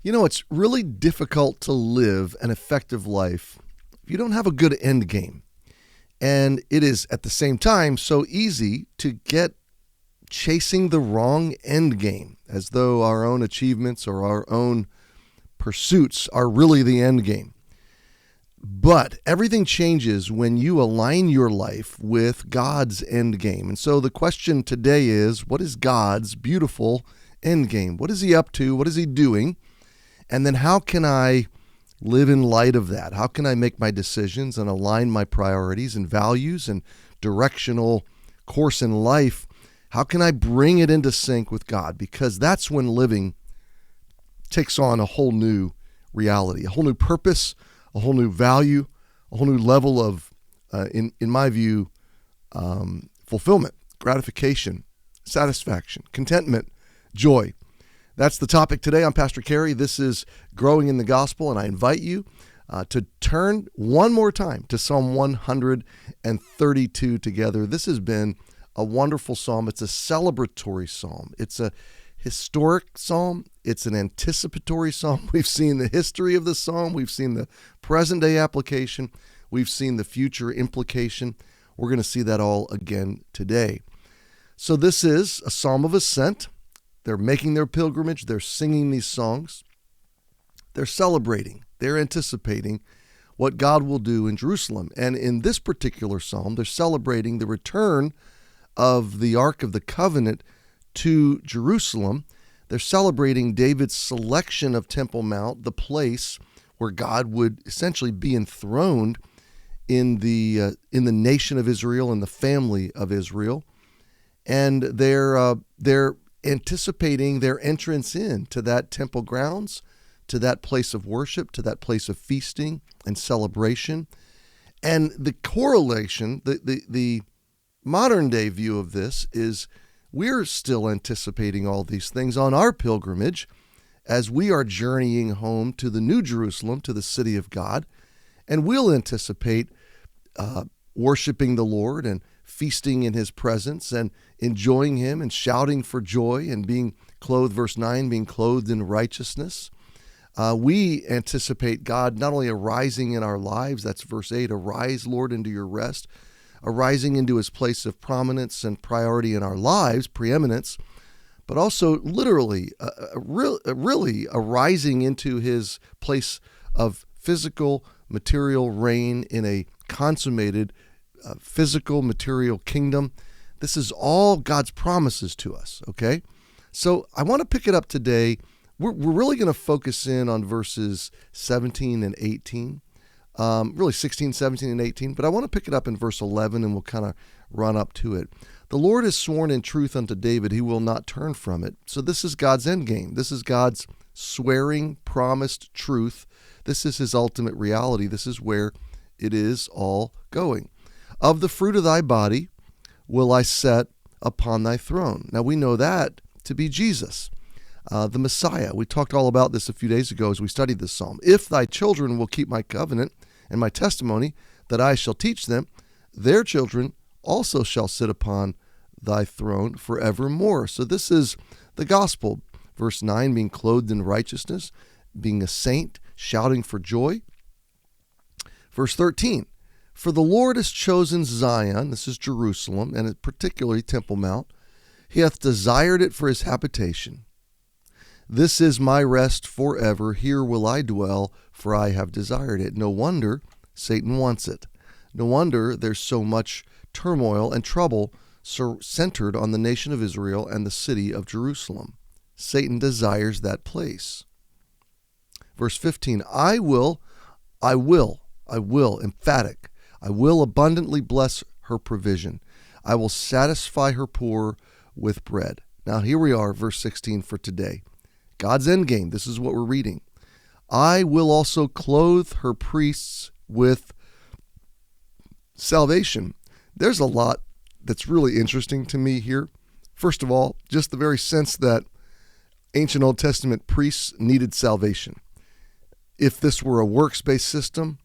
You know, it's really difficult to live an effective life if you don't have a good end game. And it is at the same time so easy to get chasing the wrong end game, as though our own achievements or our own pursuits are really the end game. But everything changes when you align your life with God's end game. And so the question today is, what is God's beautiful end game? What is he up to? What is he doing? And then how can I live in light of that? How can I make my decisions and align my priorities and values and directional course in life? How can I bring it into sync with God? Because that's when living takes on a whole new reality, a whole new purpose, a whole new value, a whole new level of, in my view, fulfillment, gratification, satisfaction, contentment, joy. That's the topic today. I'm Pastor Cary. This is Growing in the Gospel, and I invite you to turn one more time to Psalm 132 together. This has been a wonderful psalm. It's a celebratory psalm. It's a historic psalm. It's an anticipatory psalm. We've seen the history of the psalm. We've seen the present day application. We've seen the future implication. We're going to see that all again today. So this is a psalm of ascent. They're making their pilgrimage. They're singing these songs. They're celebrating. They're anticipating what God will do in Jerusalem. And in this particular psalm, they're celebrating the return of the Ark of the Covenant to Jerusalem. They're celebrating David's selection of Temple Mount, the place where God would essentially be enthroned in the nation of Israel and the family of Israel. And they're anticipating their entrance into that temple grounds, to that place of worship, to that place of feasting and celebration. And the correlation, the modern day view of this is we're still anticipating all these things on our pilgrimage as we are journeying home to the New Jerusalem, to the city of God. And we'll anticipate worshiping the Lord and feasting in his presence and enjoying him and shouting for joy and being clothed, verse 9, being clothed in righteousness. We anticipate God not only arising in our lives, that's verse 8, arise, Lord, into your rest, arising into his place of prominence and priority in our lives, preeminence, but also literally, really arising into his place of physical, material reign in a consummated physical, material kingdom. This is all God's promises to us, okay? So I want to pick it up today. We're really going to focus in on verses 17 and 18. Really 16, 17, and 18, but I want to pick it up in verse 11 and we'll kind of run up to it. The Lord has sworn in truth unto David, he will not turn from it. So this is God's end game. This is God's swearing, promised truth. This is his ultimate reality. This is where it is all going. Of the fruit of thy body will I set upon thy throne. Now we know that to be Jesus, the Messiah. We talked all about this a few days ago as we studied this psalm. If thy children will keep my covenant and my testimony that I shall teach them, their children also shall sit upon thy throne forevermore. So this is the gospel. Verse 9, being clothed in righteousness, being a saint, shouting for joy. Verse 13, for the Lord has chosen Zion, this is Jerusalem, and particularly Temple Mount. He hath desired it for his habitation. This is my rest forever. Here will I dwell, for I have desired it. No wonder Satan wants it. No wonder there's so much turmoil and trouble centered on the nation of Israel and the city of Jerusalem. Satan desires that place. Verse 15, I will, emphatic. I will abundantly bless her provision. I will satisfy her poor with bread. Now here we are, verse 16 for today. God's end game. This is what we're reading. I will also clothe her priests with salvation. There's a lot that's really interesting to me here. First of all, just the very sense that ancient Old Testament priests needed salvation. If this were a works-based system,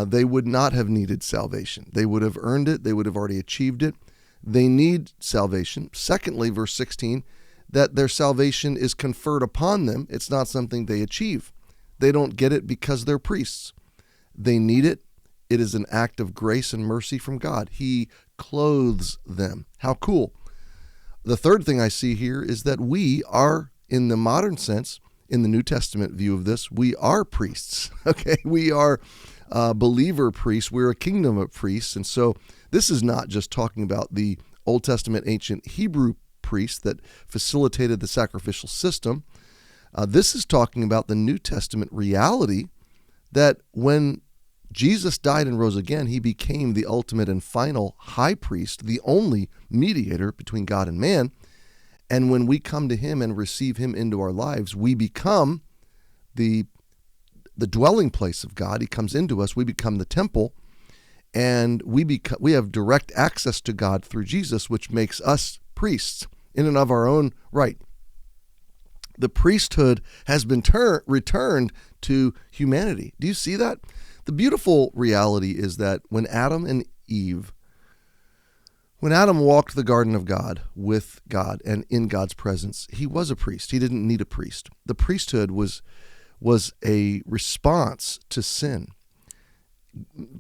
they would not have needed salvation. They would have earned it. They would have already achieved it. They need salvation. Secondly, verse 16, that their salvation is conferred upon them. It's not something they achieve. They don't get it because they're priests. They need it. It is an act of grace and mercy from God. He clothes them. How cool. The third thing I see here is that we are, in the modern sense, in the New Testament view of this, we are priests. Okay, we are believer priests. We're a kingdom of priests. And so this is not just talking about the Old Testament ancient Hebrew priests that facilitated the sacrificial system. This is talking about the New Testament reality that when Jesus died and rose again, he became the ultimate and final high priest, the only mediator between God and man. And when we come to him and receive him into our lives, we become the dwelling place of God. He comes into us. We become the temple, and we have direct access to God through Jesus, which makes us priests in and of our own right. The priesthood has been returned to humanity. Do you see that? The beautiful reality is that when Adam walked the garden of God with God and in God's presence, he was a priest. He didn't need a priest. The priesthood was a response to sin.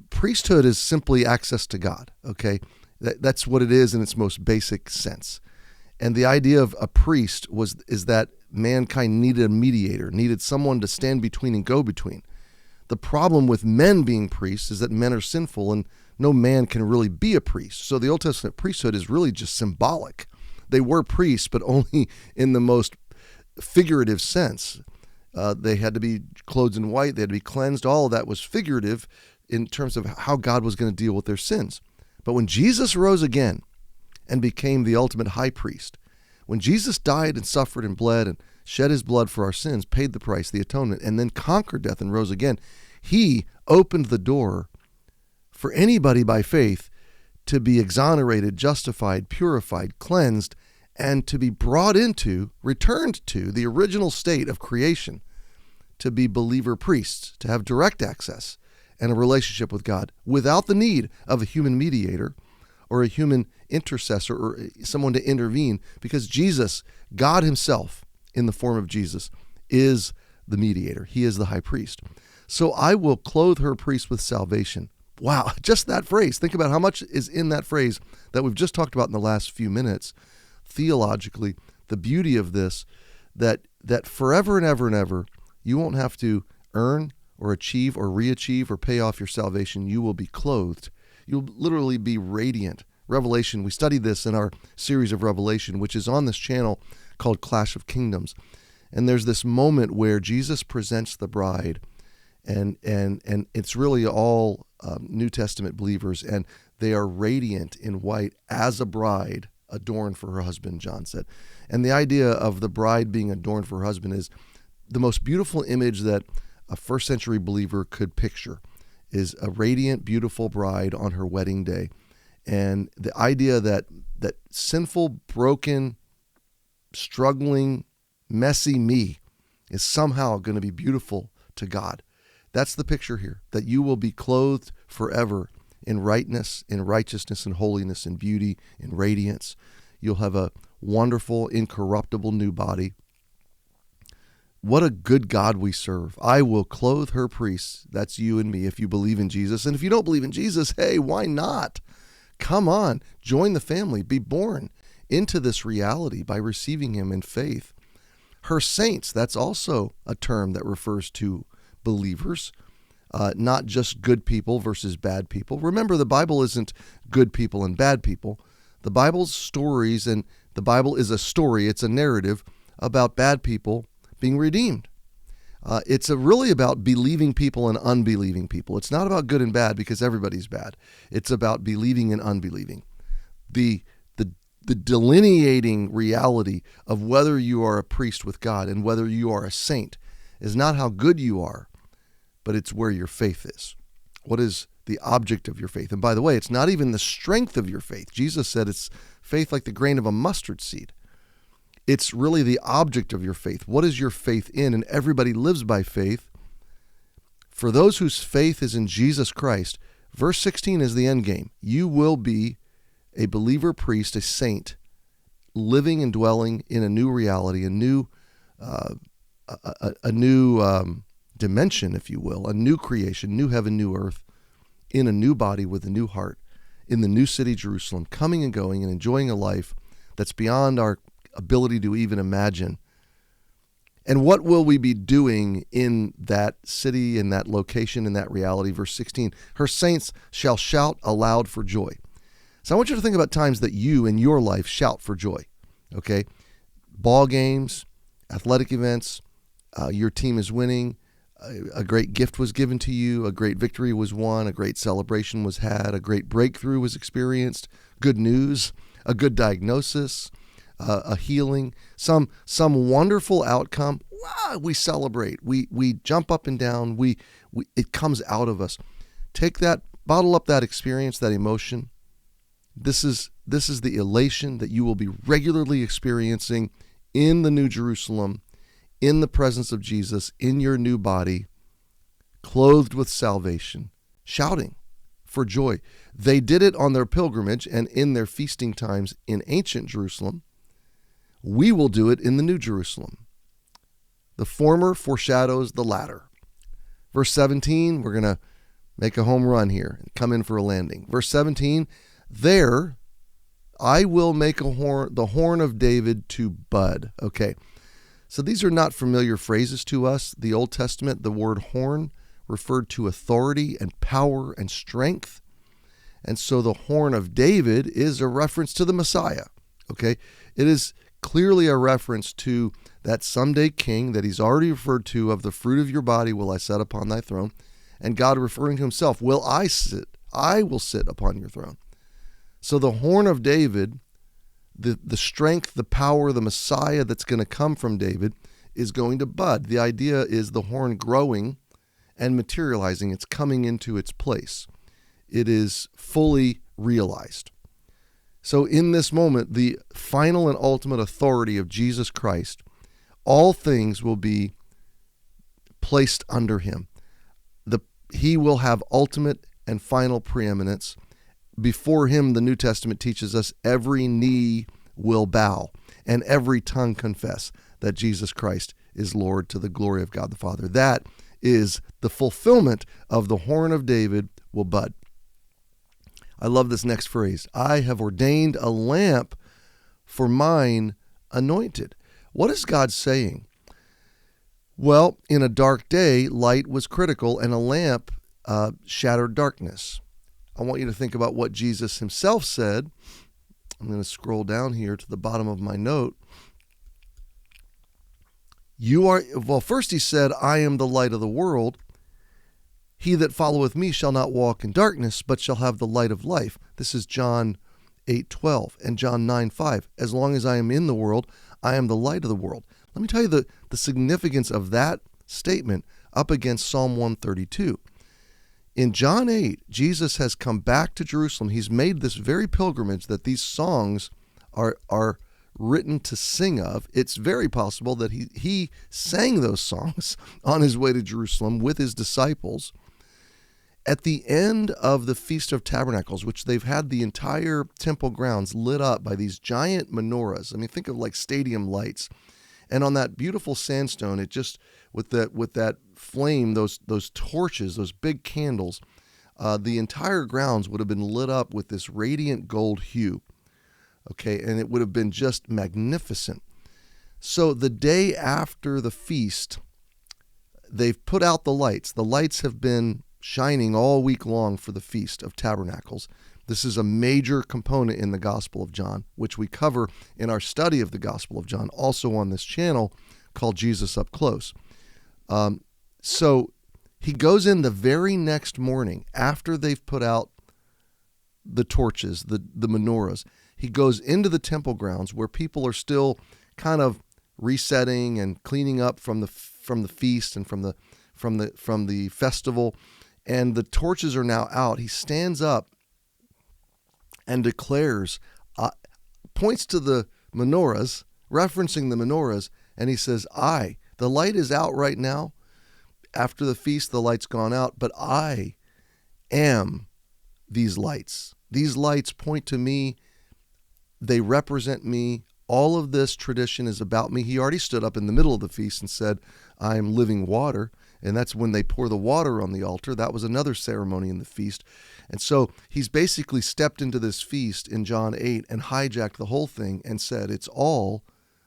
Priesthood is simply access to God, okay? That's what it is in its most basic sense. And the idea of a priest is that mankind needed a mediator, needed someone to stand between and go between. The problem with men being priests is that men are sinful and no man can really be a priest. So the Old Testament priesthood is really just symbolic. They were priests, but only in the most figurative sense. They had to be clothed in white. They had to be cleansed. All of that was figurative in terms of how God was going to deal with their sins. But when Jesus rose again and became the ultimate high priest, when Jesus died and suffered and bled and shed his blood for our sins, paid the price, the atonement, and then conquered death and rose again, he opened the door for anybody by faith to be exonerated, justified, purified, cleansed, and to be brought into, returned to the original state of creation, to be believer priests, to have direct access and a relationship with God without the need of a human mediator or a human intercessor or someone to intervene, because Jesus, God himself, in the form of Jesus, is the mediator. He is the high priest. So I will clothe her priest with salvation. Wow, just that phrase. Think about how much is in that phrase that we've just talked about in the last few minutes. Theologically, the beauty of this, that forever and ever and ever, you won't have to earn or achieve or re-achieve or pay off your salvation. You will be clothed. You'll literally be radiant. Revelation, we studied this in our series of Revelation, which is on this channel called Clash of Kingdoms. And there's this moment where Jesus presents the bride, and it's really all New Testament believers, and they are radiant in white as a bride adorned for her husband, John said. And the idea of the bride being adorned for her husband is the most beautiful image that a first century believer could picture, is a radiant, beautiful bride on her wedding day. And the idea that sinful, broken, struggling, messy me is somehow going to be beautiful to God. That's the picture here, that you will be clothed forever in rightness, in righteousness, in holiness, in beauty, in radiance. You'll have a wonderful, incorruptible new body. What a good God we serve. I will clothe her priests. That's you and me if you believe in Jesus. And if you don't believe in Jesus, hey, why not? Come on, join the family. Be born into this reality by receiving him in faith. Her saints, that's also a term that refers to believers, not just good people versus bad people. Remember, the Bible isn't good people and bad people. The Bible's stories, and the Bible is a story, it's a narrative about bad people being redeemed. It's really about believing people and unbelieving people. It's not about good and bad because everybody's bad. It's about believing and unbelieving. The delineating reality of whether you are a priest with God and whether you are a saint is not how good you are, but it's where your faith is. What is the object of your faith? And by the way, it's not even the strength of your faith. Jesus said it's faith like the grain of a mustard seed. It's really the object of your faith. What is your faith in? And everybody lives by faith. For those whose faith is in Jesus Christ, verse 16 is the end game. You will be a believer priest, a saint, living and dwelling in a new reality, a new dimension, if you will, a new creation, new heaven, new earth, in a new body with a new heart, in the new city, Jerusalem, coming and going and enjoying a life that's beyond our ability to even imagine. And what will we be doing in that city, in that location, in that reality? Verse 16, her saints shall shout aloud for joy. So I want you to think about times that you in your life shout for joy, okay? Ball games, athletic events, your team is winning, a great gift was given to you, a great victory was won, a great celebration was had, a great breakthrough was experienced, good news, a good diagnosis, a healing, some wonderful outcome. We celebrate. We jump up and down. It comes out of us. Take that, bottle up that experience, that emotion. This is the elation that you will be regularly experiencing in the New Jerusalem, in the presence of Jesus, in your new body, clothed with salvation, shouting for joy. They did it on their pilgrimage and in their feasting times in ancient Jerusalem. We will do it in the New Jerusalem. The former foreshadows the latter. Verse 17, we're going to make a home run here and come in for a landing. Verse 17, there I will make the horn of David to bud. Okay, so these are not familiar phrases to us. The Old Testament, the word horn referred to authority and power and strength. And so the horn of David is a reference to the Messiah. Okay, it is clearly a reference to that someday king that he's already referred to, of the fruit of your body will I set upon thy throne. And God referring to himself, I will sit upon your throne. So the horn of David, the strength, the power, the Messiah that's going to come from David is going to bud. The idea is the horn growing and materializing. It's coming into its place. It is fully realized. So in this moment, the final and ultimate authority of Jesus Christ, all things will be placed under him. He will have ultimate and final preeminence. Before him, the New Testament teaches us, every knee will bow and every tongue confess that Jesus Christ is Lord, to the glory of God the Father. That is the fulfillment of the horn of David will bud. I love this next phrase. I have ordained a lamp for mine anointed. What is God saying? Well, in a dark day, light was critical, and a lamp shattered darkness. I want you to think about what Jesus himself said. I'm going to scroll down here to the bottom of my note. First he said, I am the light of the world. He that followeth me shall not walk in darkness, but shall have the light of life. This is John 8:12 and John 9:5. As long as I am in the world, I am the light of the world. Let me tell you the significance of that statement up against Psalm 132. In John 8, Jesus has come back to Jerusalem. He's made this very pilgrimage that these songs are written to sing of. It's very possible that he sang those songs on his way to Jerusalem with his disciples. At the end of the Feast of Tabernacles, which they've had the entire temple grounds lit up by these giant menorahs. I mean, think of like stadium lights. And on that beautiful sandstone, it just, with that flame, those torches, those big candles, the entire grounds would have been lit up with this radiant gold hue. Okay, and it would have been just magnificent. So the day after the feast, they've put out the lights. The lights have been shining all week long for the Feast of Tabernacles. This is a major component in the Gospel of John, which we cover in our study of the Gospel of John, also on this channel called Jesus Up Close. So he goes in the very next morning after they've put out the torches, the menorahs. He goes into the temple grounds where people are still kind of resetting and cleaning up from the feast and from the festival, and the torches are now out. He stands up and declares, points to the menorahs, referencing the menorahs, and he says, the light is out right now. After the feast, the light's gone out, but I am these lights. These lights point to me. They represent me. all of this tradition is about me. He already stood up in the middle of the feast and said, I am living water. And that's when they pour the water on the altar. That was another ceremony in the feast. And so he's basically stepped into this feast in John 8 and hijacked the whole thing and said, it's all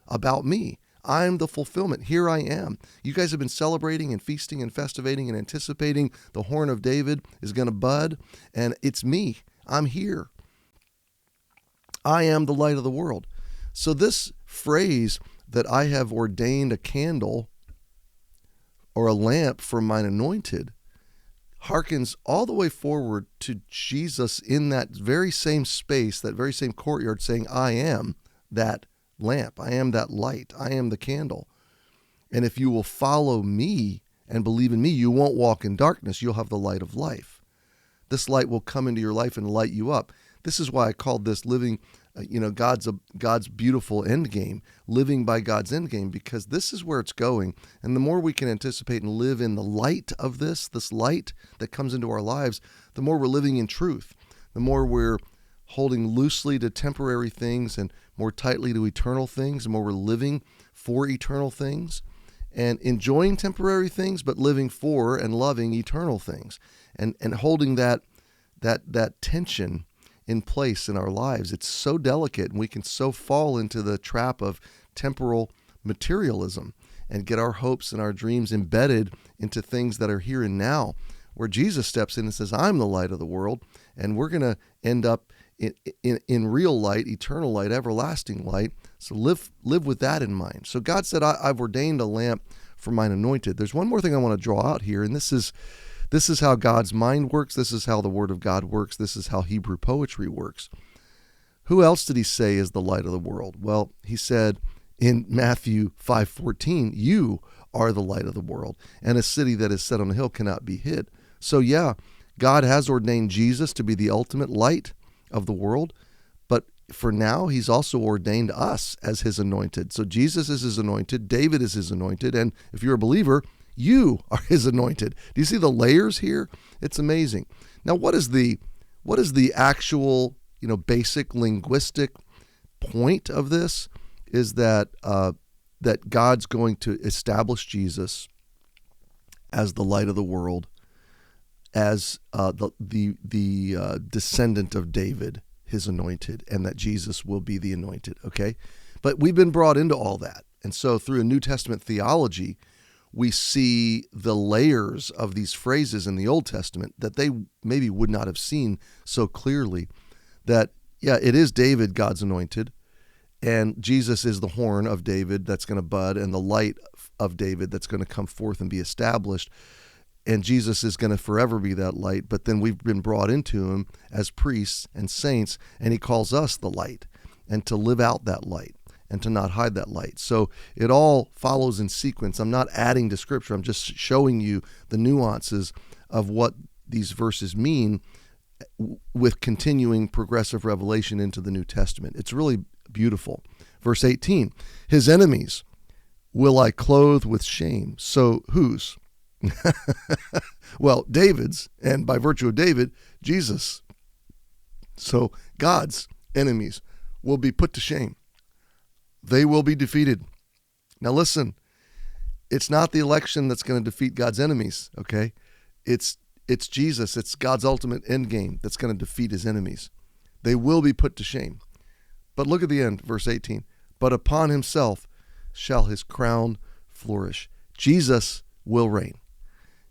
about me. I'm the fulfillment. Here I am. You guys have been celebrating and feasting and festivating and anticipating the horn of David is going to bud, and it's me. I'm here. I am the light of the world. So this phrase that I have ordained a candle or a lamp for mine anointed harkens all the way forward to Jesus in that very same space, that very same courtyard, saying, I am that lamp. I am that light. I am the candle. And if you will follow me and believe in me, you won't walk in darkness. You'll have the light of life. This light will come into your life and light you up. This is why I called this living, God's beautiful end game, living by God's end game, because this is where it's going. And the more we can anticipate and live in the light of this light that comes into our lives, the more we're living in truth, the more we're holding loosely to temporary things and more tightly to eternal things, the more we're living for eternal things and enjoying temporary things, but living for and loving eternal things, and holding that tension in place in our lives. It's so delicate, and we can so fall into the trap of temporal materialism and get our hopes and our dreams embedded into things that are here and now, where Jesus steps in and says, I'm the light of the world, and we're going to end up in real light, eternal light, everlasting light. So live with that in mind. So God said, I've ordained a lamp for mine anointed. There's one more thing I want to draw out here, and this is how God's mind works. This is how the Word of God works. This is how Hebrew poetry works. Who else did he say is the light of the world? Well, he said in Matthew 5:14, you are the light of the world, and a city that is set on a hill cannot be hid. So yeah, God has ordained Jesus to be the ultimate light of the world, but for now, he's also ordained us as his anointed. So Jesus is his anointed, David is his anointed, and if you're a believer, you are his anointed. Do you see the layers here? It's amazing. Now, what is the actual, basic linguistic point of this? Is that that God's going to establish Jesus as the light of the world, as the descendant of David, his anointed, and that Jesus will be the anointed. Okay, but we've been brought into all that, and so through a New Testament theology, we see the layers of these phrases in the Old Testament that they maybe would not have seen so clearly. That, yeah, it is David, God's anointed, and Jesus is the horn of David that's going to bud, and the light of David that's going to come forth and be established. And Jesus is going to forever be that light, but then we've been brought into him as priests and saints, and he calls us the light, and to live out that light, and to not hide that light. So it all follows in sequence. I'm not adding to Scripture. I'm just showing you the nuances of what these verses mean with continuing progressive revelation into the New Testament. It's really beautiful. Verse 18, his enemies will I clothe with shame. So whose? Well, David's, and by virtue of David, Jesus. So God's enemies will be put to shame. They will be defeated. Now listen, it's not the election that's going to defeat God's enemies, okay? It's Jesus. It's God's ultimate end game that's going to defeat his enemies. They will be put to shame. But look at the end, verse 18. But upon himself shall his crown flourish. Jesus will reign.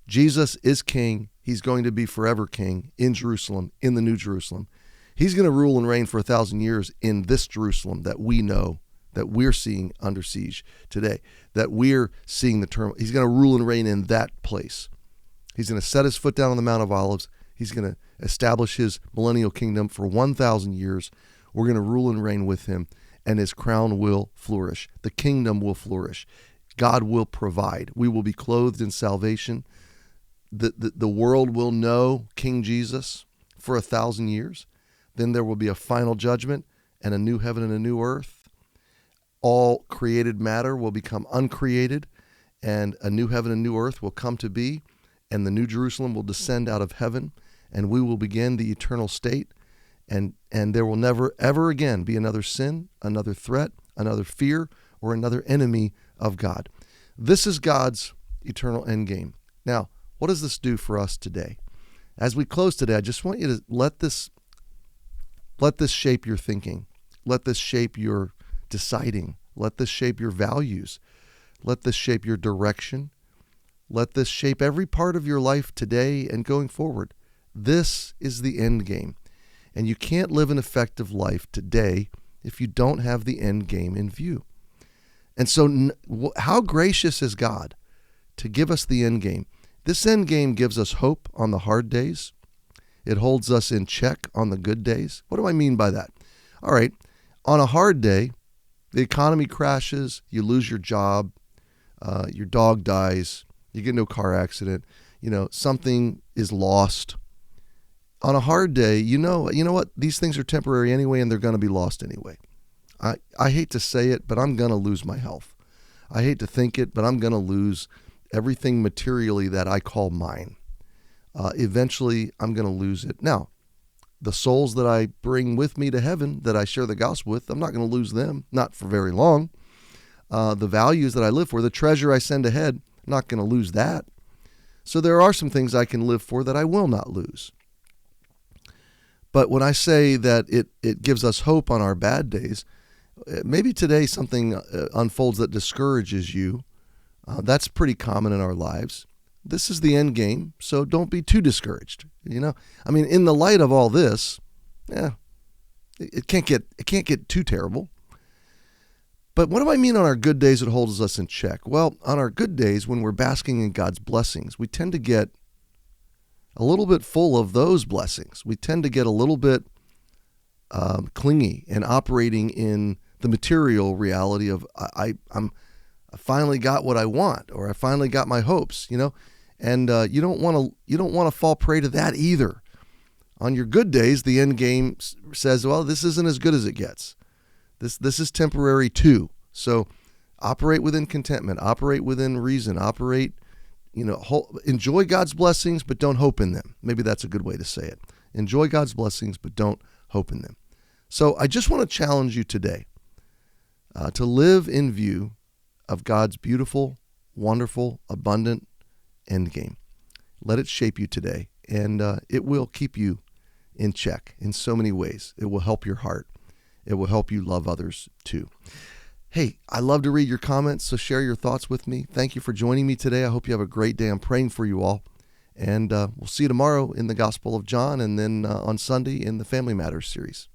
Jesus is king. He's going to be forever king in Jerusalem, in the New Jerusalem. He's going to rule and reign for 1,000 years in this Jerusalem that we know, that we're seeing under siege today, that we're seeing the turmoil. He's going to rule and reign in that place. He's going to set his foot down on the Mount of Olives. He's going to establish his millennial kingdom for 1,000 years. We're going to rule and reign with him, and his crown will flourish. The kingdom will flourish. God will provide. We will be clothed in salvation. The world will know King Jesus for 1,000 years. Then there will be a final judgment and a new heaven and a new earth. All created matter will become uncreated, and a new heaven and new earth will come to be, and the New Jerusalem will descend out of heaven, and we will begin the eternal state, and there will never, ever again be another sin, another threat, another fear, or another enemy of God. This is God's eternal end game. Now, what does this do for us today? As we close today, I just want you to let this shape your thinking. Let this shape your deciding. Let this shape your values. Let this shape your direction. Let this shape every part of your life today and going forward. This is the end game. And you can't live an effective life today if you don't have the end game in view. And so how gracious is God to give us the end game? This end game gives us hope on the hard days. It holds us in check on the good days. What do I mean by that? All right, on a hard day, the economy crashes, you lose your job, your dog dies, you get into a car accident, something is lost. On a hard day, you know what? These things are temporary anyway, and they're going to be lost anyway. I hate to say it, but I'm going to lose my health. I hate to think it, but I'm going to lose everything materially that I call mine. Eventually, I'm going to lose it. Now, the souls that I bring with me to heaven, that I share the gospel with, I'm not going to lose them, not for very long. The values that I live for, the treasure I send ahead, I'm not going to lose that. So there are some things I can live for that I will not lose. But when I say that it gives us hope on our bad days, maybe today something unfolds that discourages you. That's pretty common in our lives. This is the end game, so don't be too discouraged. In the light of all this, it can't get too terrible. But what do I mean on our good days it holds us in check? Well, on our good days, when we're basking in God's blessings, we tend to get a little bit full of those blessings. We tend to get a little bit clingy and operating in the material reality of I finally got what I want, or I finally got my hopes, and you don't want to fall prey to that either. On your good days, the end game says, well, this isn't as good as it gets. This is temporary too. So operate within contentment, operate within reason, enjoy God's blessings, but don't hope in them. Maybe that's a good way to say it. Enjoy God's blessings, but don't hope in them. So I just want to challenge you today to live in view of God's beautiful, wonderful, abundant end game. Let it shape you today, and it will keep you in check in so many ways. It will help your heart. It will help you love others too. Hey, I love to read your comments, so share your thoughts with me. Thank you for joining me today. I hope you have a great day. I'm praying for you all. And we'll see you tomorrow in the Gospel of John, and then on Sunday in the Family Matters series.